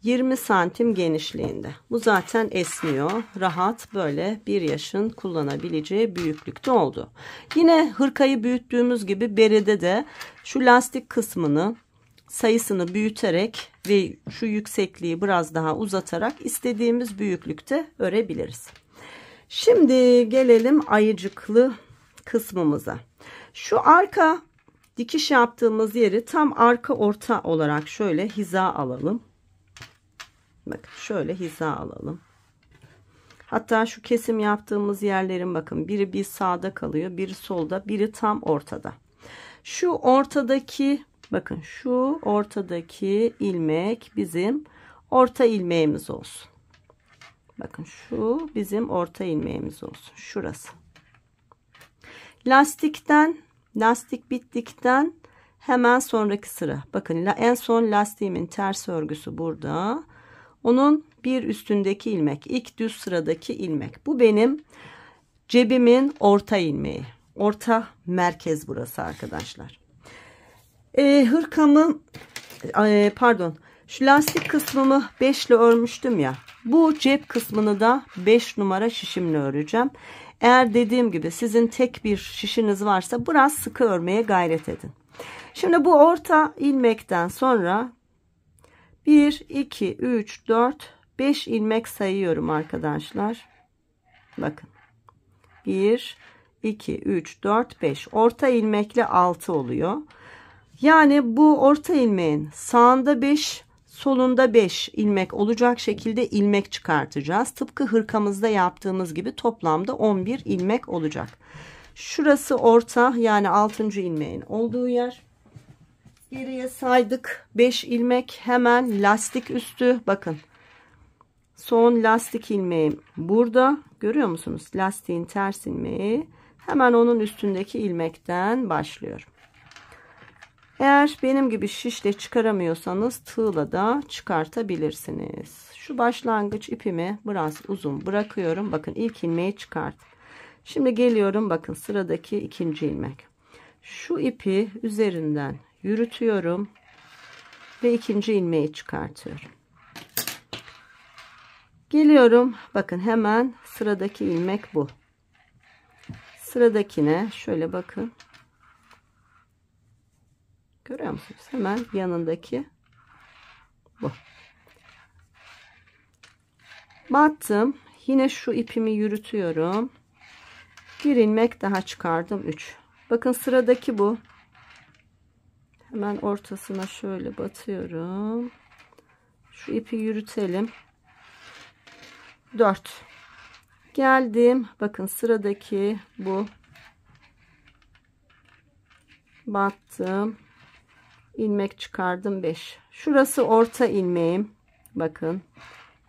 20 santim genişliğinde. Bu zaten esniyor. Rahat, böyle bir yaşın kullanabileceği büyüklükte oldu. Yine hırkayı büyüttüğümüz gibi berede de şu lastik kısmını, sayısını büyüterek ve şu yüksekliği biraz daha uzatarak istediğimiz büyüklükte örebiliriz. Şimdi gelelim ayıcıklı kısmımıza. Şu arka dikiş yaptığımız yeri tam arka orta olarak şöyle hiza alalım. Bakın şöyle hiza alalım. Hatta şu kesim yaptığımız yerlerin bakın biri bir sağda kalıyor, biri solda, biri tam ortada. Şu ortadaki, bakın şu ortadaki ilmek bizim orta ilmeğimiz olsun. Bakın şu bizim orta ilmeğimiz olsun. Şurası. Lastik bittikten hemen sonraki sıra. Bakın en son lastiğimin ters örgüsü burada. Onun bir üstündeki ilmek, ilk düz sıradaki ilmek. Bu benim cebimin orta ilmeği. Orta merkez burası arkadaşlar. Hırkamı pardon, şu lastik kısmımı 5 ile örmüştüm ya. Bu cep kısmını da 5 numara şişimle öreceğim. Eğer dediğim gibi sizin tek bir şişiniz varsa biraz sıkı örmeye gayret edin. Şimdi bu orta ilmekten sonra 1, 2, 3, 4, 5 ilmek sayıyorum arkadaşlar. Bakın. 1, 2, 3, 4, 5. Orta ilmekle 6 oluyor. Yani bu orta ilmeğin sağında 5, solunda 5 ilmek olacak şekilde ilmek çıkartacağız. Tıpkı hırkamızda yaptığımız gibi toplamda 11 ilmek olacak. Şurası orta, yani 6. ilmeğin olduğu yer. Geriye saydık 5 ilmek, hemen lastik üstü, bakın son lastik ilmeğim burada, görüyor musunuz? Lastiğin ters ilmeği, hemen onun üstündeki ilmekten başlıyorum. Eğer benim gibi şişle çıkaramıyorsanız tığla da çıkartabilirsiniz. Şu başlangıç ipimi biraz uzun bırakıyorum. Bakın ilk ilmeği çıkart. Şimdi geliyorum, bakın sıradaki ikinci ilmek. Şu ipi üzerinden yürütüyorum ve ikinci ilmeği çıkartıyorum. Geliyorum, bakın hemen sıradaki ilmek bu. Sıradakine şöyle bakın. Görüyor musunuz? Hemen yanındaki bu. Battım. Yine şu ipimi yürütüyorum. Bir ilmek daha çıkardım. 3. Bakın sıradaki bu. Hemen ortasına şöyle batıyorum. Şu ipi yürütelim. 4. Geldim. Bakın sıradaki bu. battım, ilmek çıkardım 5. Şurası orta ilmeğim. Bakın,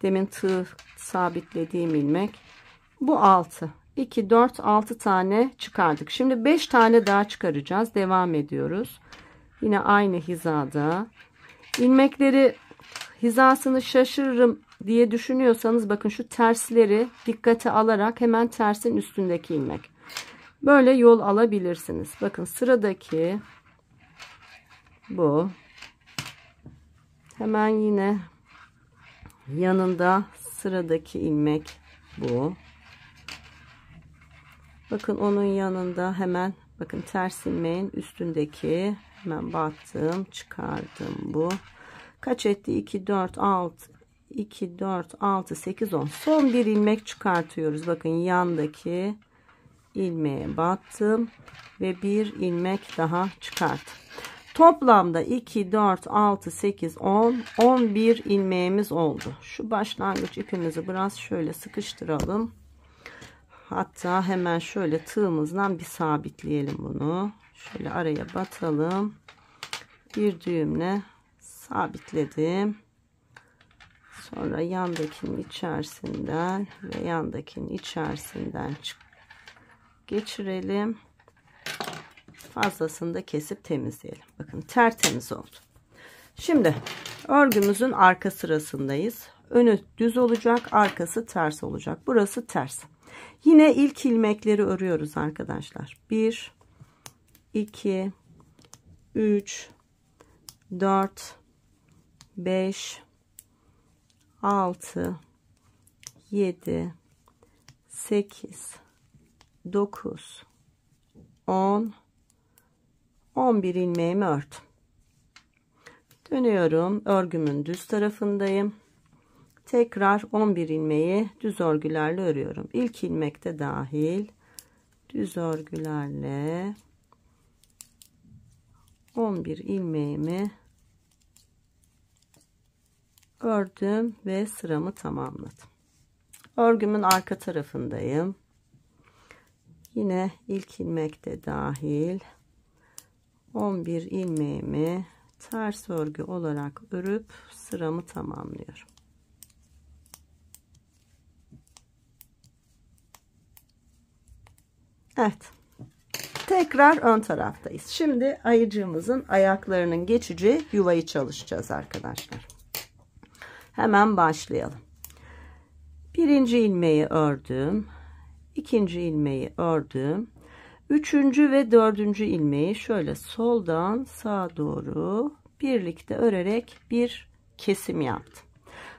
demin tığ sabitlediğim ilmek. Bu 6. 2, 4, 6 tane çıkardık. Şimdi 5 tane daha çıkaracağız. Devam ediyoruz. Yine aynı hizada. İlmekleri hizasını şaşırırım diye düşünüyorsanız bakın şu tersleri dikkate alarak hemen tersin üstündeki ilmek. Böyle yol alabilirsiniz. Bakın sıradaki bu. Hemen yine yanında sıradaki ilmek bu. Bakın onun yanında hemen bakın ters ilmeğin üstündeki hemen battım, çıkardım bu. Kaç etti? 2 4 6 2 4 6 8 10. Son bir ilmek çıkartıyoruz. Bakın yandaki ilmeğe battım ve bir ilmek daha çıkarttım. Toplamda 2 4 6 8 10 11 ilmeğimiz oldu. Şu başlangıç ipimizi biraz şöyle sıkıştıralım. Hatta hemen şöyle tığımızdan bir sabitleyelim bunu. Şöyle araya batalım. Bir düğümle sabitledim. Sonra yandakinin içerisinden ve yandakinin içerisinden geçirelim. Fazlasını da kesip temizleyelim. Bakın tertemiz oldu. Şimdi örgümüzün arka sırasındayız. Önü düz olacak, arkası ters olacak. Burası ters. Yine ilk ilmekleri örüyoruz arkadaşlar. 1 2 3 4 5 6 7 8 9 10 11 ilmeğimi ördüm. Dönüyorum. Örgümün düz tarafındayım. Tekrar 11 ilmeği düz örgülerle örüyorum. İlk ilmekte dahil düz örgülerle 11 ilmeğimi ördüm ve sıramı tamamladım. Örgümün arka tarafındayım. Yine ilk ilmekte dahil 11 ilmeğimi ters örgü olarak örüp sıramı tamamlıyorum. Evet. Tekrar ön taraftayız. Şimdi ayıcığımızın ayaklarının geçici yuvayı çalışacağız arkadaşlar. Hemen başlayalım. Birinci ilmeği ördüm. İkinci ilmeği ördüm. Üçüncü ve dördüncü ilmeği şöyle soldan sağa doğru birlikte örerek bir kesim yaptım.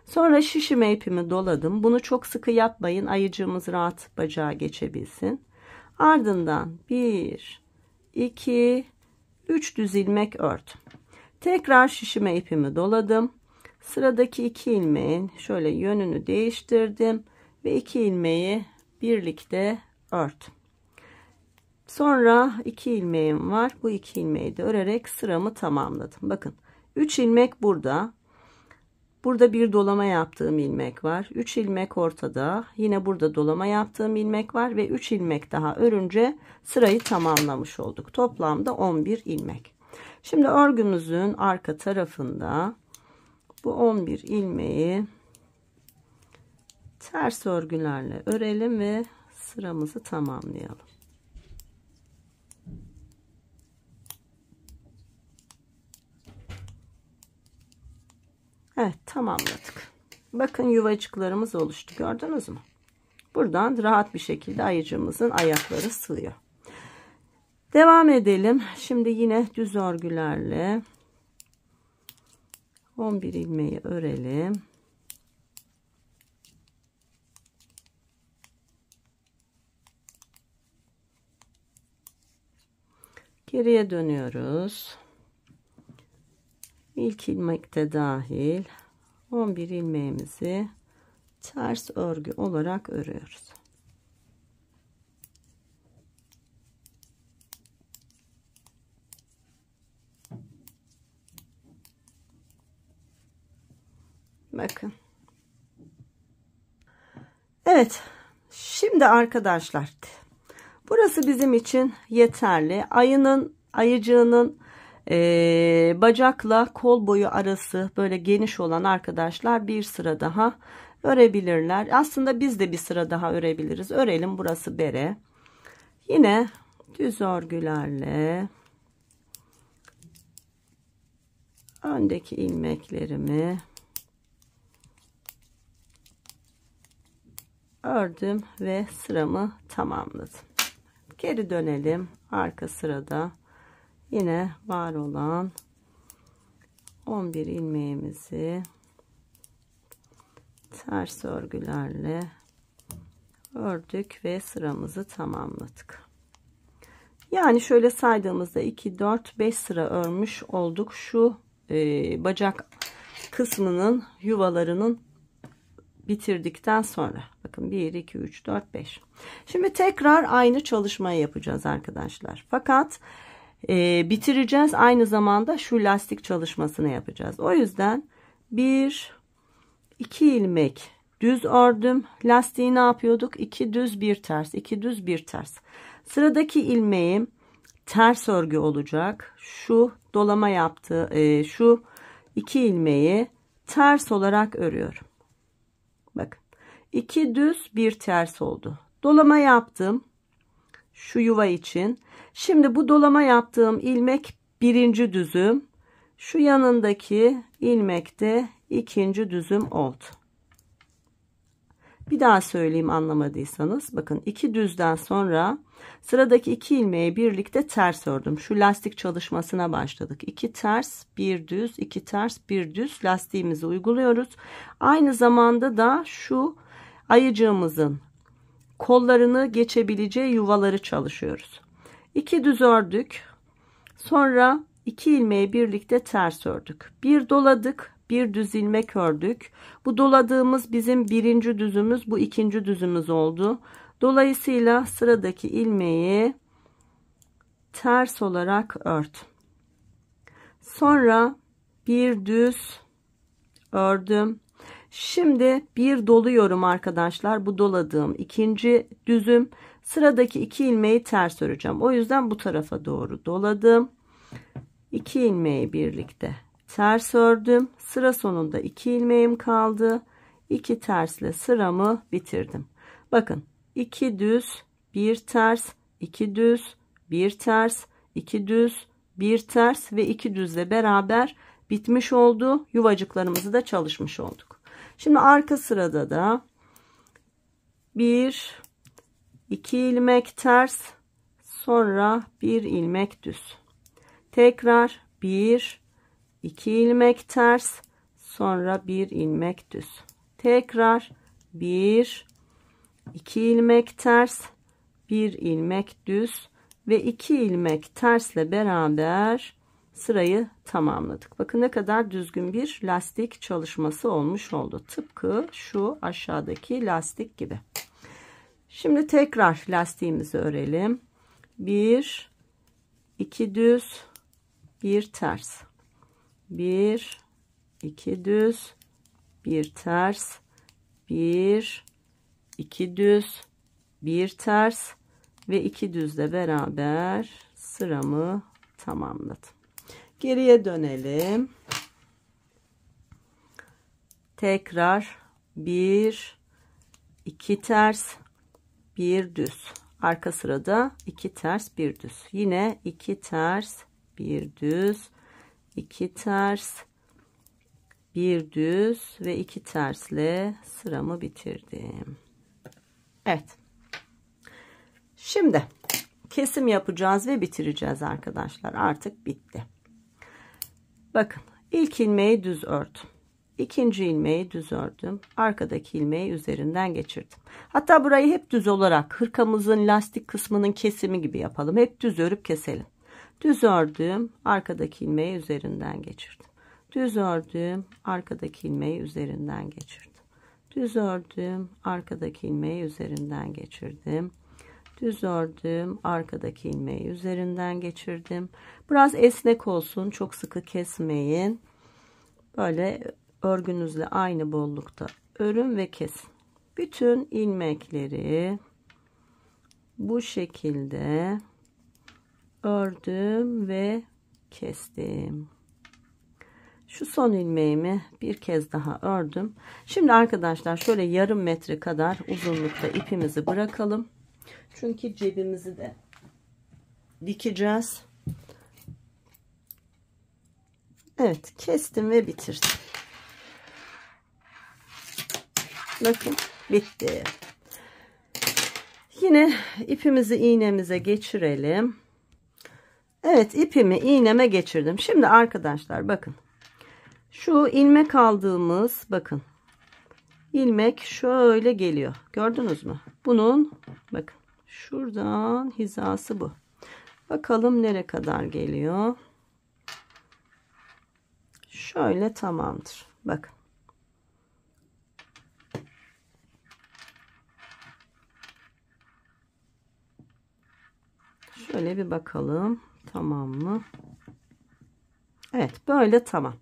Sonra şişime ipimi doladım. Bunu çok sıkı yapmayın. Ayıcığımız rahat bacağa geçebilsin. Ardından 1, 2, 3 düz ilmek ördüm. Tekrar şişime ipimi doladım. Sıradaki 2 ilmeğin şöyle yönünü değiştirdim ve 2 ilmeği birlikte ördüm. Sonra 2 ilmeğim var. Bu 2 ilmeği de örerek sıramı tamamladım. Bakın 3 ilmek burada. Burada bir dolama yaptığım ilmek var. 3 ilmek ortada. Yine burada dolama yaptığım ilmek var ve 3 ilmek daha örünce sırayı tamamlamış olduk. Toplamda 11 ilmek. Şimdi örgümüzün arka tarafında bu 11 ilmeği ters örgülerle örelim ve sıramızı tamamlayalım. Evet, tamamladık. Bakın yuvacıklarımız oluştu. Gördünüz mü? Buradan rahat bir şekilde ayıcığımızın ayakları sığıyor. Devam edelim. Şimdi yine düz örgülerle 11 ilmeği örelim. Geriye dönüyoruz. İlk ilmekte dahil 11 ilmeğimizi ters örgü olarak örüyoruz. Bakın. Evet. Şimdi arkadaşlar burası bizim için yeterli. ayıcığının bacakla kol boyu arası böyle geniş olan arkadaşlar bir sıra daha örebilirler. Aslında biz de bir sıra daha örebiliriz. Örelim, burası bere. Yine düz örgülerle öndeki ilmeklerimi ördüm ve sıramı tamamladım. Geri dönelim. Arka sırada yine var olan 11 ilmeğimizi ters örgülerle ördük ve sıramızı tamamladık. Yani şöyle saydığımızda 2 4 5 sıra örmüş olduk. Şu bacak kısmının yuvalarının bitirdikten sonra. Bakın 1 2 3 4 5. Şimdi tekrar aynı çalışmayı yapacağız arkadaşlar. Fakat bitireceğiz, aynı zamanda şu lastik çalışmasını yapacağız. O yüzden 1 2 ilmek düz ördüm. Lastiği ne yapıyorduk? 2 düz 1 ters, 2 düz 1 ters. Sıradaki ilmeğim ters örgü olacak. Şu dolama yaptığı şu 2 ilmeği ters olarak örüyorum. Bakın 2 düz 1 ters oldu. Dolama yaptım şu yuva için. Şimdi bu dolama yaptığım ilmek birinci düzüm. Şu yanındaki ilmek de ikinci düzüm oldu. Bir daha söyleyeyim anlamadıysanız. Bakın 2 düzden sonra sıradaki 2 ilmeği birlikte ters ördüm. Şu lastik çalışmasına başladık. 2 ters, 1 düz, 2 ters, 1 düz lastiğimizi uyguluyoruz. Aynı zamanda da şu ayıcığımızın kollarını geçebileceği yuvaları çalışıyoruz. 2 düz ördük. Sonra 2 ilmeği birlikte ters ördük. Bir doladık, bir düz ilmek ördük. Bu doladığımız bizim birinci düzümüz, bu ikinci düzümüz oldu. Dolayısıyla sıradaki ilmeği ters olarak ördüm. Sonra bir düz ördüm. Şimdi bir doluyorum arkadaşlar. Bu doladığım ikinci düzüm. Sıradaki 2 ilmeği ters öreceğim. O yüzden bu tarafa doğru doladım. 2 ilmeği birlikte ters ördüm. Sıra sonunda 2 ilmeğim kaldı. 2 tersle sıramı bitirdim. Bakın 2 düz 1 ters, 2 düz 1 ters, 2 düz 1 ters ve 2 düzle beraber bitmiş oldu. Yuvacıklarımızı da çalışmış olduk. Şimdi arka sırada da 1 2 ilmek ters, sonra 1 ilmek düz. Tekrar 1 2 ilmek ters, sonra 1 ilmek düz. Tekrar 1 2 ilmek ters, 1 ilmek düz ve 2 ilmek tersle beraber sırayı tamamladık. Bakın ne kadar düzgün bir lastik çalışması olmuş oldu. Tıpkı şu aşağıdaki lastik gibi. Şimdi tekrar lastiğimizi örelim. 1 2 düz 1 ters, 1 2 düz 1 ters, 1 2 düz 1 ters ve 2 düzle beraber sıramı tamamladım. Geriye dönelim. Tekrar 1 2 ters 1 düz. Arka sırada 2 ters 1 düz. Yine 2 ters 1 düz, 2 ters 1 düz ve 2 tersle sıramı bitirdim. Evet. Şimdi kesim yapacağız ve bitireceğiz arkadaşlar. Artık bitti. Bakın ilk ilmeği düz ördüm. İkinci ilmeği düz ördüm. Arkadaki ilmeği üzerinden geçirdim. Hatta burayı hep düz olarak hırkamızın lastik kısmının kesimi gibi yapalım. Hep düz örüp keselim. Düz ördüm. Arkadaki ilmeği üzerinden geçirdim. Düz ördüm. Arkadaki ilmeği üzerinden geçirdim. Düz ördüm. Arkadaki ilmeği üzerinden geçirdim. Düz ördüm. Arkadaki ilmeği üzerinden geçirdim. Biraz esnek olsun. Çok sıkı kesmeyin. Böyle örgünüzle aynı bollukta örün ve kesin. Bütün ilmekleri bu şekilde ördüm ve kestim. Şu son ilmeğimi bir kez daha ördüm. Şimdi arkadaşlar şöyle yarım metre kadar uzunlukta ipimizi bırakalım. Çünkü cebimizi de dikeceğiz. Evet, kestim ve bitirdim. Bakın bitti. Yine ipimizi iğnemize geçirelim. Evet, ipimi iğneme geçirdim. Şimdi arkadaşlar bakın. Şu ilmek aldığımız, bakın. İlmek şöyle geliyor. Gördünüz mü? Bunun bakın şuradan hizası bu. Bakalım nereye kadar geliyor. Şöyle tamamdır. Bakın. Şöyle bir bakalım. Tamam mı? Evet, böyle tamam.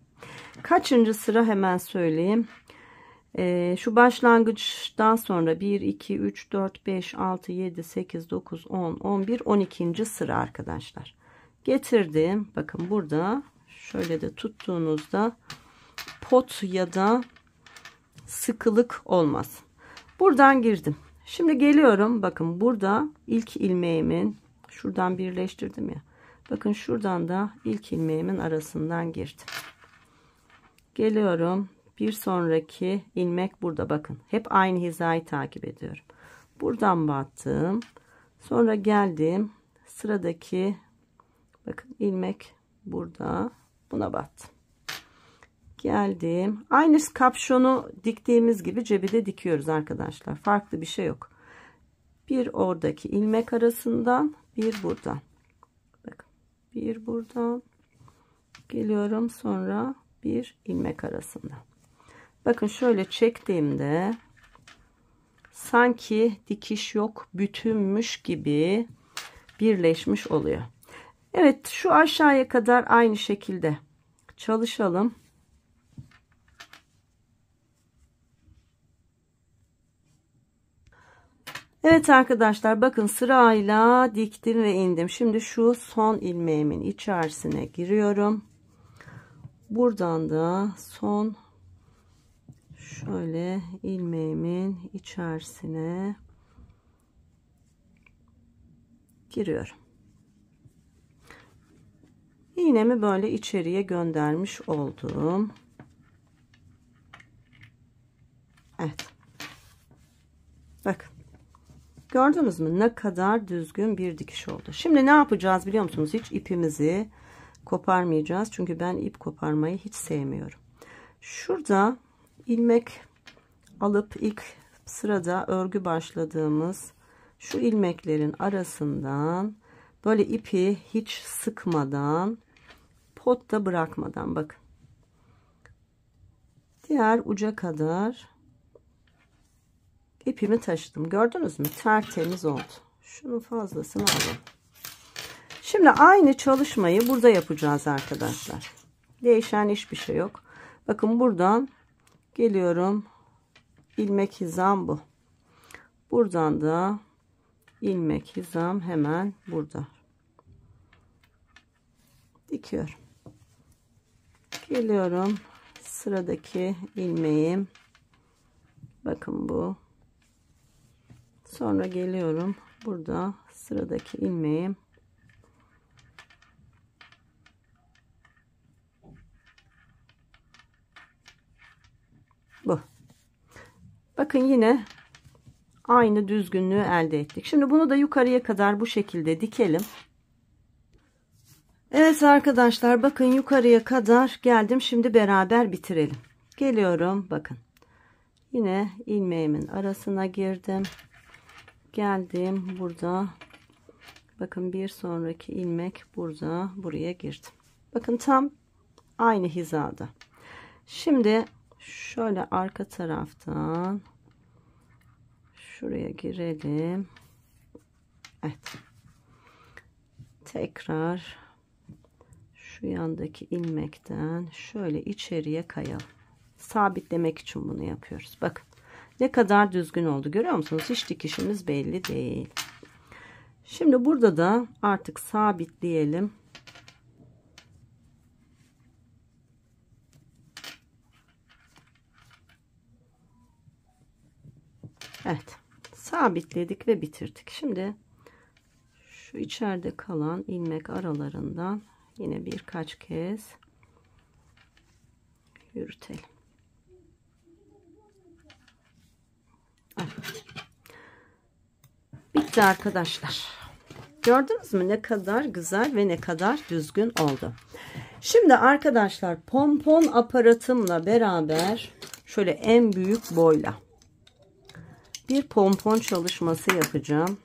Kaçıncı sıra hemen söyleyeyim. Şu başlangıçtan sonra 1, 2, 3, 4, 5, 6, 7, 8, 9, 10, 11, 12. sıra arkadaşlar. Getirdim. Bakın burada şöyle de tuttuğunuzda pot ya da sıkılık olmaz. Buradan girdim. Şimdi geliyorum. Bakın burada ilk ilmeğimin şuradan birleştirdim ya. Bakın şuradan da ilk ilmeğimin arasından girdim. Geliyorum. Bir sonraki ilmek burada bakın. Hep aynı hizayı takip ediyorum. Buradan battım. Sonra geldim. Sıradaki bakın ilmek burada. Buna battım. Geldim. Aynı kapşonu diktiğimiz gibi cebi de dikiyoruz arkadaşlar. Farklı bir şey yok. Bir oradaki ilmek arasından, bir buradan. Bakın. Bir buradan geliyorum, sonra bir ilmek arasından. Bakın şöyle çektiğimde sanki dikiş yok, bütünmüş gibi birleşmiş oluyor. Evet, şu aşağıya kadar aynı şekilde çalışalım. Evet arkadaşlar, bakın sırayla diktim ve indim. Şimdi şu son ilmeğimin içerisine giriyorum. Buradan da son şöyle ilmeğimin içerisine giriyorum. İğnemi böyle içeriye göndermiş oldum. Evet. Bakın. Gördünüz mü ne kadar düzgün bir dikiş oldu. Şimdi ne yapacağız biliyor musunuz? Hiç ipimizi koparmayacağız. Çünkü ben ip koparmayı hiç sevmiyorum. Şurada ilmek alıp ilk sırada örgü başladığımız şu ilmeklerin arasından böyle ipi hiç sıkmadan, potta bırakmadan bakın. Diğer uca kadar ipimi taşıdım. Gördünüz mü? Tertemiz oldu. Şunun fazlasını alalım. Şimdi aynı çalışmayı burada yapacağız arkadaşlar. Değişen hiçbir şey yok. Bakın buradan geliyorum. İlmek hizam bu. Buradan da ilmek hizam hemen burada. Dikiyorum. Geliyorum. Sıradaki ilmeğim. Bakın bu. Sonra geliyorum. Burada sıradaki ilmeğim. Bu. Bakın yine aynı düzgünlüğü elde ettik. Şimdi bunu da yukarıya kadar bu şekilde dikelim. Evet arkadaşlar, bakın yukarıya kadar geldim. Şimdi beraber bitirelim. Geliyorum. Bakın. Yine ilmeğimin arasına girdim. Geldim burada. Bakın bir sonraki ilmek burada. Buraya girdim. Bakın tam aynı hizada. Şimdi şöyle arka taraftan şuraya girelim. Evet. Tekrar şu yandaki ilmekten şöyle içeriye kayalım. Sabitlemek için bunu yapıyoruz. Bakın ne kadar düzgün oldu, görüyor musunuz? Hiç dikişimiz belli değil. Şimdi burada da artık sabitleyelim. Evet, sabitledik ve bitirdik. Şimdi şu içeride kalan ilmek aralarından yine birkaç kez yürütelim. Evet. Bitti arkadaşlar. Gördünüz mü ne kadar güzel ve ne kadar düzgün oldu. Şimdi arkadaşlar pompon aparatımla beraber şöyle en büyük boyla bir pompon çalışması yapacağım.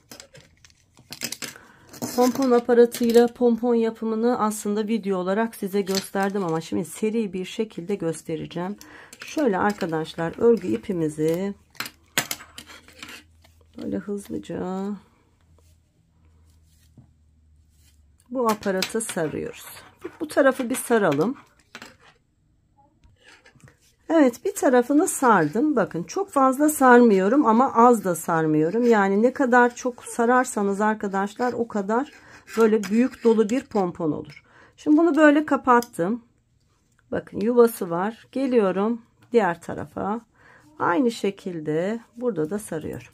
Pompon aparatıyla pompon yapımını aslında video olarak size gösterdim ama şimdi seri bir şekilde göstereceğim. Şöyle arkadaşlar örgü ipimizi böyle hızlıca bu aparata sarıyoruz. Bu tarafı bir saralım. Evet, bir tarafını sardım. Bakın çok fazla sarmıyorum ama az da sarmıyorum. Yani ne kadar çok sararsanız arkadaşlar o kadar böyle büyük dolu bir pompon olur. Şimdi bunu böyle kapattım. Bakın yuvası var. Geliyorum diğer tarafa. Aynı şekilde burada da sarıyorum.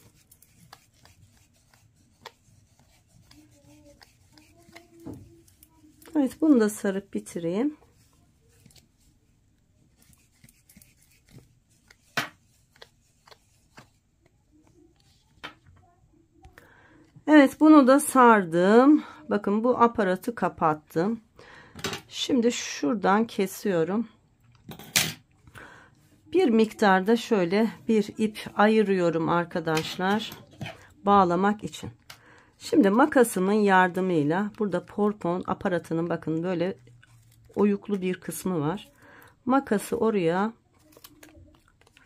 Evet, bunu da sarıp bitireyim. Evet, bunu da sardım. Bakın bu aparatı kapattım. Şimdi şuradan kesiyorum. Bir miktarda şöyle bir ip ayırıyorum arkadaşlar. Bağlamak için. Şimdi makasımın yardımıyla burada pompon aparatının bakın böyle oyuklu bir kısmı var. Makası oraya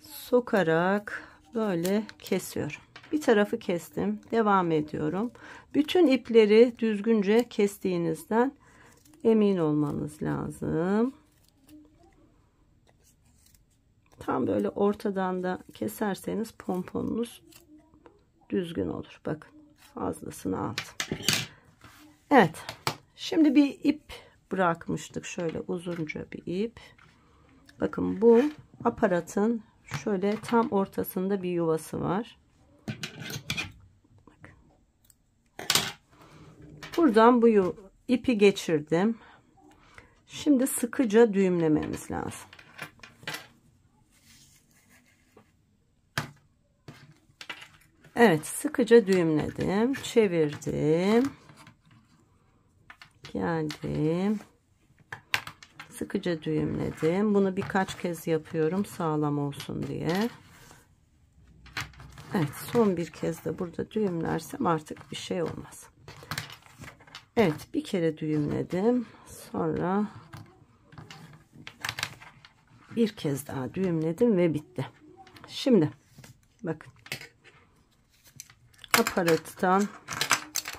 sokarak böyle kesiyorum. Bir tarafı kestim. Devam ediyorum. Bütün ipleri düzgünce kestiğinizden emin olmanız lazım. Tam böyle ortadan da keserseniz pomponunuz düzgün olur. Bakın fazlasını aldım. Evet. Şimdi bir ip bırakmıştık. Şöyle uzunca bir ip. Bakın bu aparatın şöyle tam ortasında bir yuvası var. Bakın. Buradan bu ipi geçirdim. Şimdi sıkıca düğümlememiz lazım. Evet, sıkıca düğümledim, çevirdim, geldim, sıkıca düğümledim. Bunu birkaç kez yapıyorum sağlam olsun diye. Evet, son bir kez de burada düğümlersem artık bir şey olmaz. Evet, bir kere düğümledim, sonra bir kez daha düğümledim ve bitti. Şimdi bakın. Aparattan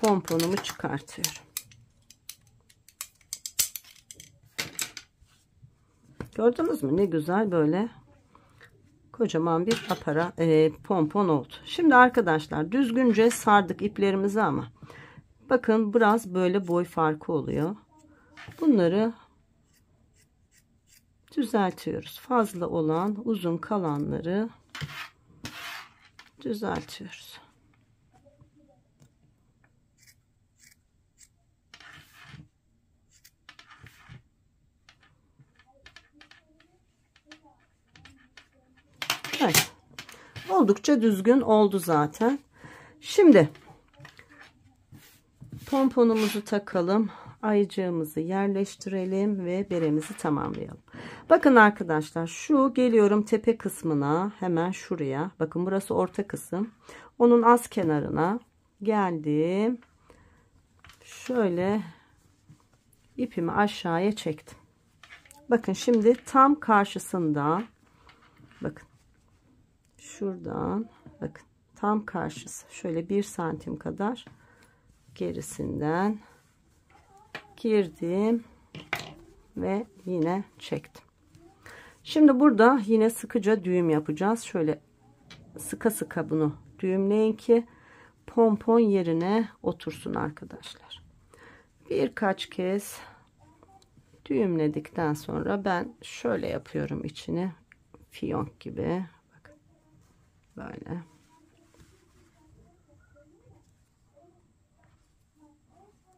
pomponumu çıkartıyorum. Gördünüz mü ne güzel böyle kocaman bir pompon oldu. Şimdi arkadaşlar düzgünce sardık iplerimizi ama bakın biraz böyle boy farkı oluyor. Bunları düzeltiyoruz. Fazla olan uzun kalanları düzeltiyoruz. Evet. Oldukça düzgün oldu zaten. Şimdi pomponumuzu takalım. Ayıcığımızı yerleştirelim ve beremizi tamamlayalım. Bakın arkadaşlar şu geliyorum tepe kısmına hemen şuraya. Bakın burası orta kısım. Onun az kenarına geldim. Şöyle ipimi aşağıya çektim. Bakın şimdi tam karşısında bakın. Şuradan bakın tam karşısı şöyle 1 santim kadar gerisinden girdim ve yine çektim. Şimdi burada yine sıkıca düğüm yapacağız. Şöyle sıka sıka bunu düğümleyin ki pompon yerine otursun arkadaşlar. Birkaç kez düğümledikten sonra ben şöyle yapıyorum içini. Fiyonk gibi. Bakın. Böyle.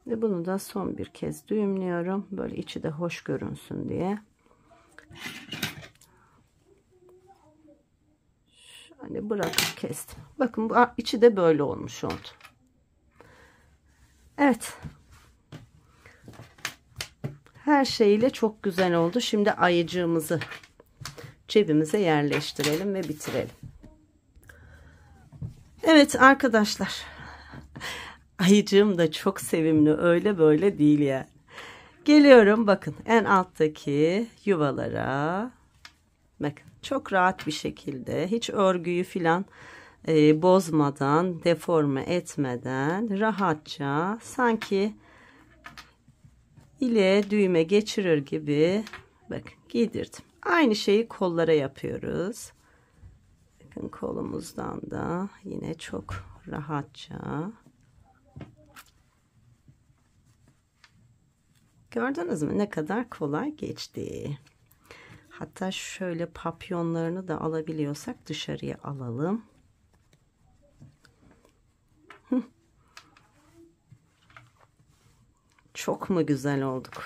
Ve bunu da son bir kez düğümlüyorum. Böyle içi de hoş görünsün diye. Şöyle bırakıp kestim. Bakın bu içi de böyle olmuş oldu. Evet. Her şeyle çok güzel oldu. Şimdi ayıcığımızı cebimize yerleştirelim ve bitirelim. Evet arkadaşlar. Ayıcığım da çok sevimli. Öyle böyle değil yani. Geliyorum bakın en alttaki yuvalara. Bakın çok rahat bir şekilde hiç örgüyü filan bozmadan, deforme etmeden rahatça sanki ile düğme geçirir gibi bakın giydirdim. Aynı şeyi kollara yapıyoruz. Bakın kolumuzdan da yine çok rahatça. Gördünüz mü ne kadar kolay geçti. Hatta şöyle papyonlarını da alabiliyorsak dışarıya alalım. Çok mu güzel olduk?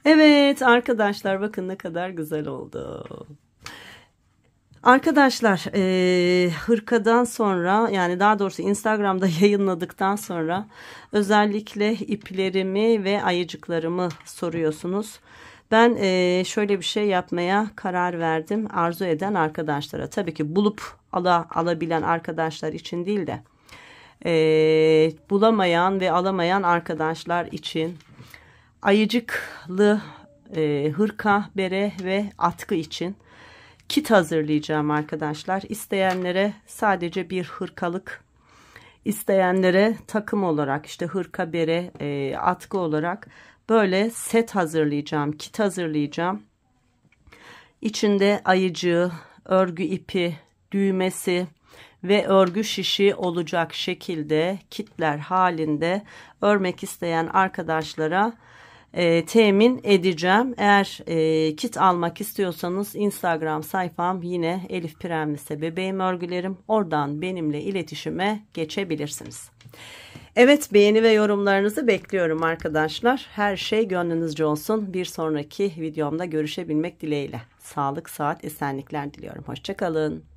Evet arkadaşlar bakın ne kadar güzel oldu. Arkadaşlar hırkadan sonra yani daha doğrusu Instagram'da yayınladıktan sonra özellikle iplerimi ve ayıcıklarımı soruyorsunuz. Ben şöyle bir şey yapmaya karar verdim arzu eden arkadaşlara. Tabii ki bulup alabilen arkadaşlar için değil de bulamayan ve alamayan arkadaşlar için ayıcıklı hırka, bere ve atkı için kit hazırlayacağım arkadaşlar. İsteyenlere sadece bir hırkalık, isteyenlere takım olarak işte hırka, bere, atkı olarak böyle set hazırlayacağım, kit hazırlayacağım. İçinde ayıcığı, örgü ipi, düğmesi ve örgü şişi olacak şekilde kitler halinde örmek isteyen arkadaşlara temin edeceğim. Eğer kit almak istiyorsanız Instagram sayfam yine Elif Pirenvise bebeğim örgülerim. Oradan benimle iletişime geçebilirsiniz. Evet beğeni ve yorumlarınızı bekliyorum arkadaşlar. Her şey gönlünüzce olsun. Bir sonraki videomda görüşebilmek dileğiyle. Sağlık, sıhhat, esenlikler diliyorum. Hoşça kalın.